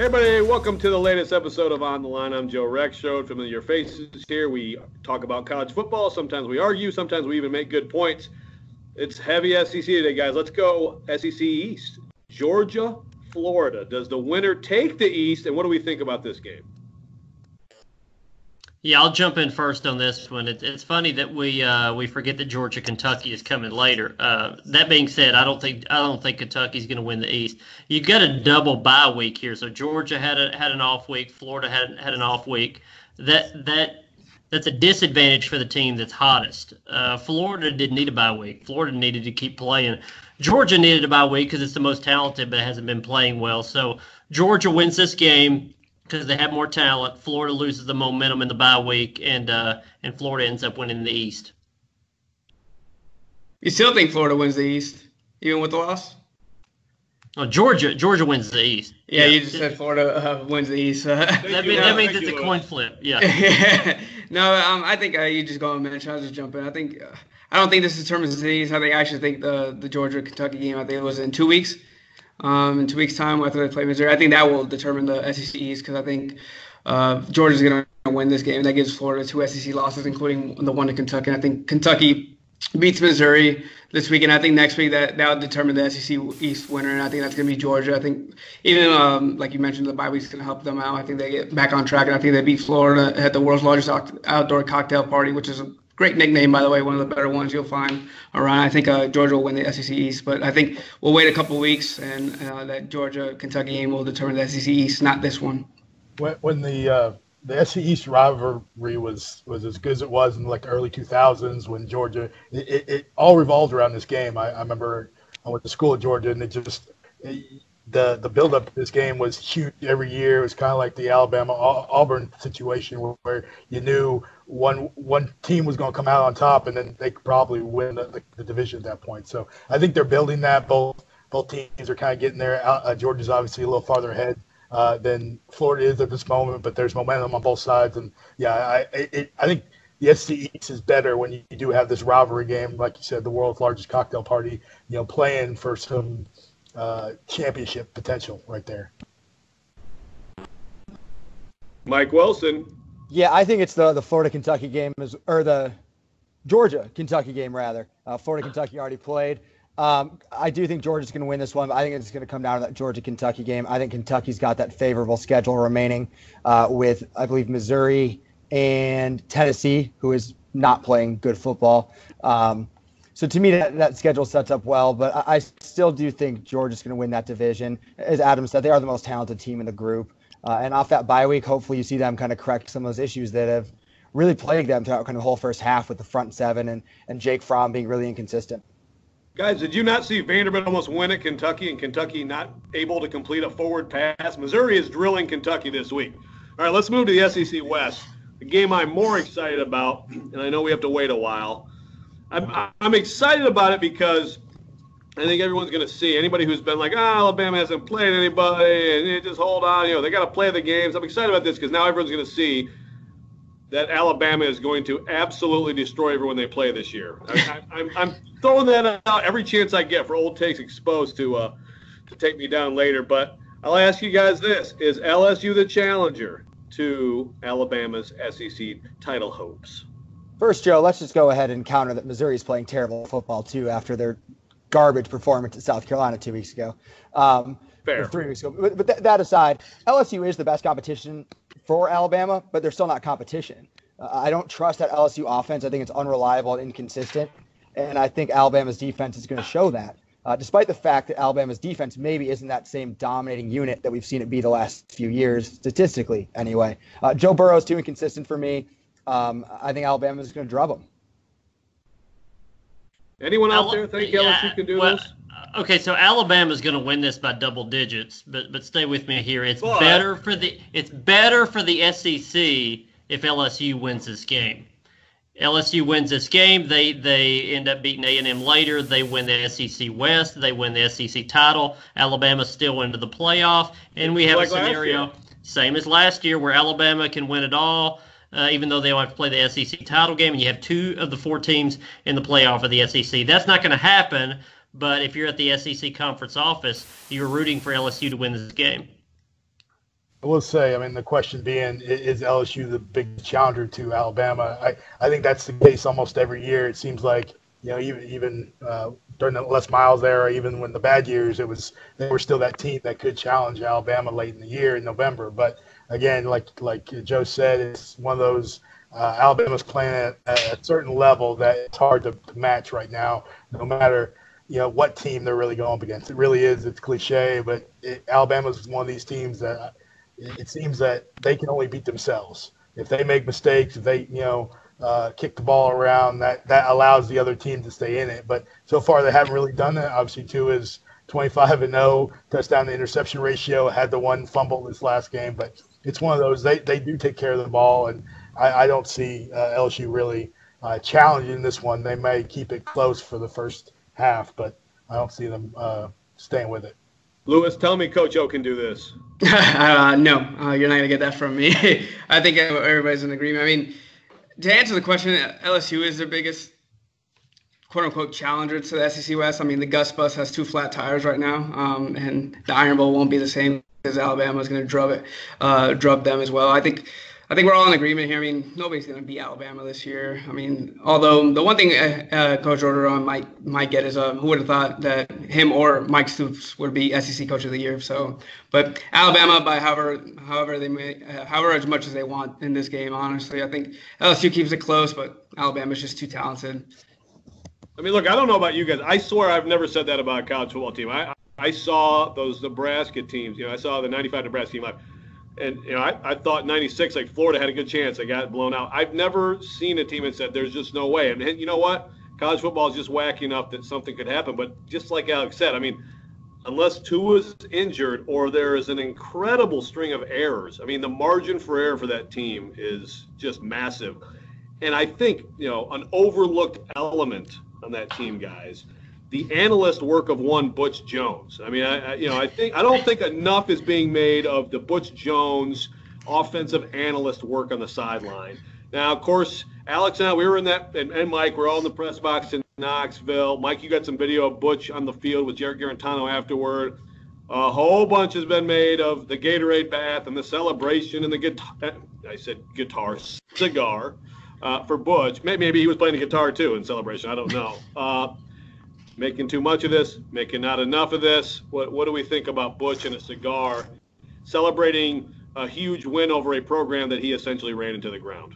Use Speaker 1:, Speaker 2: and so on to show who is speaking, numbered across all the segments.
Speaker 1: Hey everybody, welcome to the latest episode of On the Line. I'm Joe Rex, showed familiar faces here. We talk about college football. Sometimes we argue. Sometimes we even make good points. It's heavy SEC today, guys. Let's go SEC East. Georgia, Florida. Does the winner take the East, and what do we think about this game?
Speaker 2: Yeah, I'll jump in first on this one. It's funny that we forget that Georgia Kentucky is coming later. That being said, I don't think Kentucky's going to win the East. You've got a double bye week here, so Georgia had an off week, Florida had an off week. That's a disadvantage for the team that's hottest. Florida didn't need a bye week. Florida needed to keep playing. Georgia needed a bye week because it's the most talented, but it hasn't been playing well. So Georgia wins this game because they have more talent. Florida loses the momentum in the bye week, and Florida ends up winning the East.
Speaker 3: You still think Florida wins the East, even with the loss?
Speaker 2: Oh, Georgia wins the East.
Speaker 3: Yeah, you just said Florida wins the East.
Speaker 2: That means it's a coin flip. Yeah.
Speaker 3: No, I think you just go on, man. I'll just jump in. I don't think this determines the East. I actually think the Georgia Kentucky game, I think it was in 2 weeks. In 2 weeks' time, after they play Missouri, I think that will determine the SEC East because I think Georgia's going to win this game. That gives Florida 2 SEC losses, including the one to Kentucky. And I think Kentucky beats Missouri this week, and I think next week that'll determine the SEC East winner, and I think that's going to be Georgia. I think even like you mentioned, the bye week's going to help them out. I think they get back on track, and I think they beat Florida at the world's largest outdoor cocktail party, which is a great nickname, by the way, one of the better ones you'll find around. I think Georgia will win the SEC East, but I think we'll wait a couple of weeks, and that Georgia-Kentucky game will determine the SEC East, not this one.
Speaker 4: When the SEC East rivalry was as good as it was in like the early 2000s when Georgia, it all revolved around this game. I remember I went to school at Georgia, and the build-up to this game was huge every year. It was kind of like the Alabama-Auburn situation where you knew one team was going to come out on top, and then they could probably win the division at that point. So I think they're building that. Both teams are kind of getting there. Georgia's obviously a little farther ahead than Florida is at this moment, but there's momentum on both sides. And, yeah, I think the SEC East is better when you do have this rivalry game, like you said, the world's largest cocktail party, playing for some championship potential right there.
Speaker 1: Mike Wilson.
Speaker 5: Yeah, I think it's the Florida-Kentucky game, or the Georgia-Kentucky game, rather. Florida-Kentucky already played. I do think Georgia's going to win this one, but I think it's going to come down to that Georgia-Kentucky game. I think Kentucky's got that favorable schedule remaining with, I believe, Missouri and Tennessee, who is not playing good football. So to me, that schedule sets up well, but I still do think Georgia's going to win that division. As Adam said, they are the most talented team in the group. And off that bye week, hopefully you see them kind of correct some of those issues that have really plagued them throughout kind of the whole first half with the front seven and Jake Fromm being really inconsistent.
Speaker 1: Guys, did you not see Vanderbilt almost win at Kentucky and Kentucky not able to complete a forward pass? Missouri is drilling Kentucky this week. All right, let's move to the SEC West, the game I'm more excited about, and I know we have to wait a while. I'm excited about it because I think everyone's going to see anybody who's been like, Alabama hasn't played anybody, and just hold on, they got to play the games. I'm excited about this because now everyone's going to see that Alabama is going to absolutely destroy everyone they play this year. I'm throwing that out every chance I get for Old Takes Exposed to take me down later. But I'll ask you guys this. Is LSU the challenger to Alabama's SEC title hopes?
Speaker 5: First, Joe, let's just go ahead and counter that Missouri is playing terrible football, too, after their garbage performance at South Carolina 2 weeks ago.
Speaker 1: Fair.
Speaker 5: 3 weeks ago. But that aside, LSU is the best competition for Alabama, but they're still not competition. I don't trust that LSU offense. I think it's unreliable and inconsistent, and I think Alabama's defense is going to show that, despite the fact that Alabama's defense maybe isn't that same dominating unit that we've seen it be the last few years, statistically anyway. Joe Burrow is too inconsistent for me. I think Alabama is going to drub them.
Speaker 1: Anyone out there think LSU can do this?
Speaker 2: Okay, so Alabama's going to win this by double digits, but stay with me here. It's better for the SEC if LSU wins this game. LSU wins this game, they end up beating A&M later. They win the SEC West. They win the SEC title. Alabama's still into the playoff, and we have a scenario same as last year where Alabama can win it all. Even though they don't have to play the SEC title game, and you have 2 of the 4 teams in the playoff of the SEC. That's not going to happen, but if you're at the SEC conference office, you're rooting for LSU to win this game.
Speaker 4: I will say, I mean, the question being, is LSU the big challenger to Alabama? I think that's the case almost every year. It seems like, even during the Les Miles era, even when the bad years, they were still that team that could challenge Alabama late in the year in November. But again, like Joe said, it's one of those Alabama's playing at a certain level that it's hard to match right now, no matter what team they're really going up against. It really is. It's cliche, but Alabama's one of these teams that it seems that they can only beat themselves. If they make mistakes, if they kick the ball around, that allows the other team to stay in it. But so far they haven't really done that. Obviously, Tua is 25-0, touchdown to interception ratio, had the one fumble this last game. But it's one of those, they do take care of the ball, and I don't see LSU really challenging this one. They may keep it close for the first half, but I don't see them staying with it.
Speaker 1: Lewis, tell me Coach O can do this.
Speaker 3: No, you're not going to get that from me. I think everybody's in agreement. I mean, to answer the question, LSU is their biggest quote-unquote challenger to the SEC West. I mean, the Gus Bus has 2 flat tires right now, and the Iron Bowl won't be the same because Alabama is going to drub them as well. I think we're all in agreement here. I mean, nobody's going to beat Alabama this year. I mean, although the one thing Coach Orgeron might get is who would have thought that him or Mike Stoops would be SEC Coach of the Year. So, but Alabama by however as much as they want in this game. Honestly, I think LSU keeps it close, but Alabama's just too talented.
Speaker 1: I mean, look, I don't know about you guys. I swear I've never said that about a college football team. I saw those Nebraska teams. I saw the '95 Nebraska team live. And, I thought 96, like Florida had a good chance. They got blown out. I've never seen a team that said there's just no way. And you know what? College football is just wacky enough that something could happen. But just like Alex said, I mean, unless Tua's injured or there is an incredible string of errors, I mean, the margin for error for that team is just massive. And I think, an overlooked element on that team, guys, the analyst work of one Butch Jones. I mean, I don't think enough is being made of the Butch Jones offensive analyst work on the sideline. Now, of course, Alex and I, we were in that, and Mike, we're all in the press box in Knoxville. Mike, you got some video of Butch on the field with Jared Garantano afterward. A whole bunch has been made of the Gatorade bath and the celebration and the guitar, cigar for Butch. Maybe he was playing the guitar too in celebration. I don't know. Making too much of this, making not enough of this. What do we think about Butch and a cigar celebrating a huge win over a program that he essentially ran into the ground?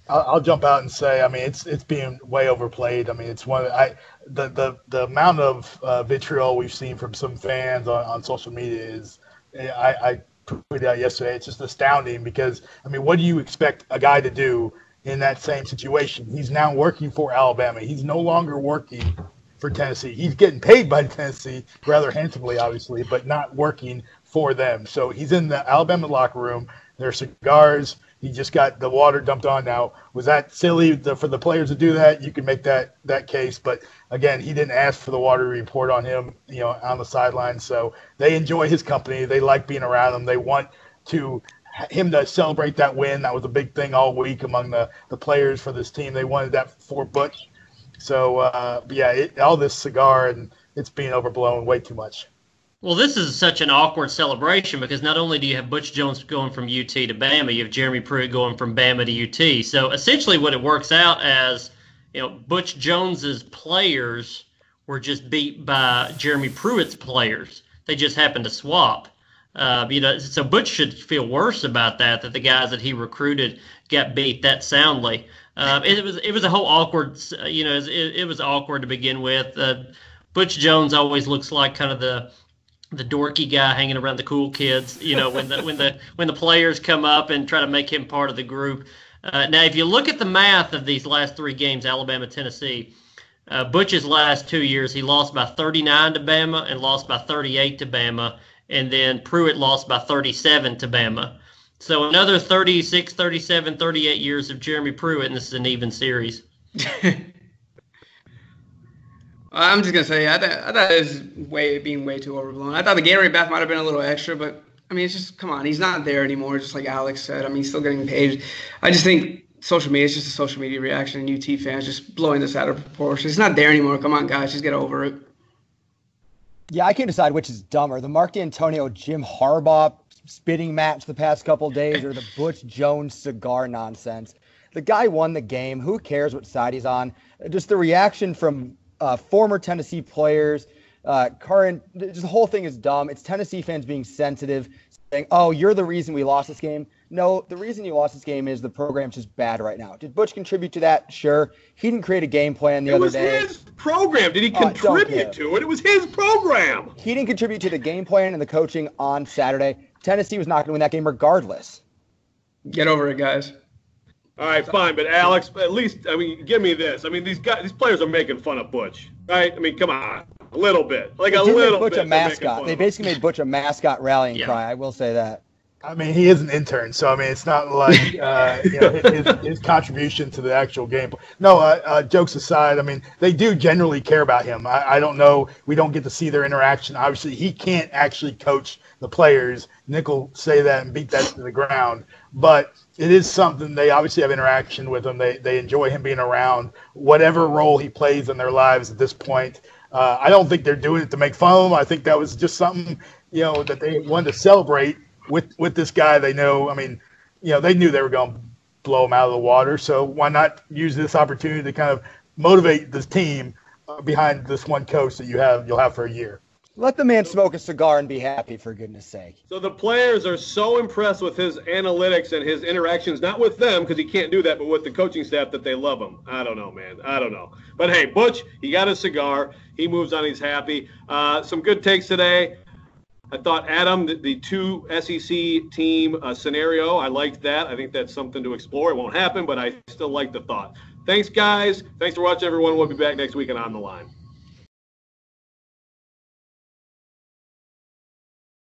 Speaker 4: I'll jump out and say, I mean, it's being way overplayed. I mean, it's the amount of vitriol we've seen from some fans on social media is, I tweeted out yesterday, it's just astounding because, I mean, what do you expect a guy to do in that same situation? He's now working for Alabama. He's no longer working for Tennessee. He's getting paid by Tennessee rather handsomely, obviously, but not working for them. So he's in the Alabama locker room. There are cigars. He just got the water dumped on. Now, was that silly for the players to do that? You can make that case. But, again, he didn't ask for the water to be poured on him, on the sideline. So they enjoy his company. They like being around him. They want him to celebrate that win. That was a big thing all week among the players for this team. They wanted that for Butch. So, all this cigar, and it's being overblown way too much.
Speaker 2: Well, this is such an awkward celebration because not only do you have Butch Jones going from UT to Bama, you have Jeremy Pruitt going from Bama to UT. So essentially what it works out as, Butch Jones's players were just beat by Jeremy Pruitt's players. They just happened to swap. So Butch should feel worse about that the guys that he recruited got beat that soundly. It was a whole awkward, it was awkward to begin with. Butch Jones always looks like kind of the dorky guy hanging around the cool kids, when the players come up and try to make him part of the group. Now, if you look at the math of these last 3 games, Alabama, Tennessee, Butch's last 2 years, he lost by 39 to Bama and lost by 38 to Bama. And then Pruitt lost by 37 to Bama. So another 36, 37, 38 years of Jeremy Pruitt, and this is an even series.
Speaker 3: I'm just going to say, I thought it was being way too overblown. I thought the Gatorade bath might have been a little extra, but, I mean, it's just, come on, he's not there anymore, just like Alex said. I mean, he's still getting paid. I just think social media is just a social media reaction, and UT fans just blowing this out of proportion. He's not there anymore. Come on, guys, just get over it.
Speaker 5: Yeah, I can't decide which is dumber. The Mark D'Antonio, Jim Harbaugh spitting match the past couple of days or the Butch Jones cigar nonsense. The guy won the game. Who cares what side he's on? Just the reaction from former Tennessee players, current, just the whole thing is dumb. It's Tennessee fans being sensitive, saying, oh, you're the reason we lost this game. No, the reason you lost this game is the program's just bad right now. Did Butch contribute to that? Sure. He didn't create a game plan the other day.
Speaker 1: It was his program. Did he contribute to it? It was his program.
Speaker 5: He didn't contribute to the game plan and the coaching on Saturday. Tennessee was not going to win that game regardless.
Speaker 3: Get over it, guys.
Speaker 1: All right, fine, but Alex, at least, I mean, give me this. I mean, these players are making fun of Butch, right? I mean, come on, a little bit, like a little bit.
Speaker 5: Butch a mascot. They basically made Butch a mascot rallying cry. I will say that.
Speaker 4: I mean, he is an intern, so I mean, it's not like his contribution to the actual game. No, jokes aside, I mean, they do generally care about him. I don't know. We don't get to see their interaction. Obviously, he can't actually coach the players. Nick will say that and beat that to the ground, but it is something. They obviously have interaction with him. They enjoy him being around, whatever role he plays in their lives at this point. I don't think they're doing it to make fun of him. I think that was just something, that they wanted to celebrate with this guy. They know, I mean, they knew they were going to blow him out of the water. So why not use this opportunity to kind of motivate this team behind this one coach that you'll have for a year?
Speaker 5: Let the man smoke a cigar and be happy, for goodness sake.
Speaker 1: So the players are so impressed with his analytics and his interactions, not with them because he can't do that, but with the coaching staff, that they love him. I don't know, man. I don't know. But hey, Butch, he got a cigar. He moves on. He's happy. Some good takes today. I thought, Adam, the two SEC team scenario, I liked that. I think that's something to explore. It won't happen, but I still like the thought. Thanks, guys. Thanks for watching, everyone. We'll be back next week and On the Line.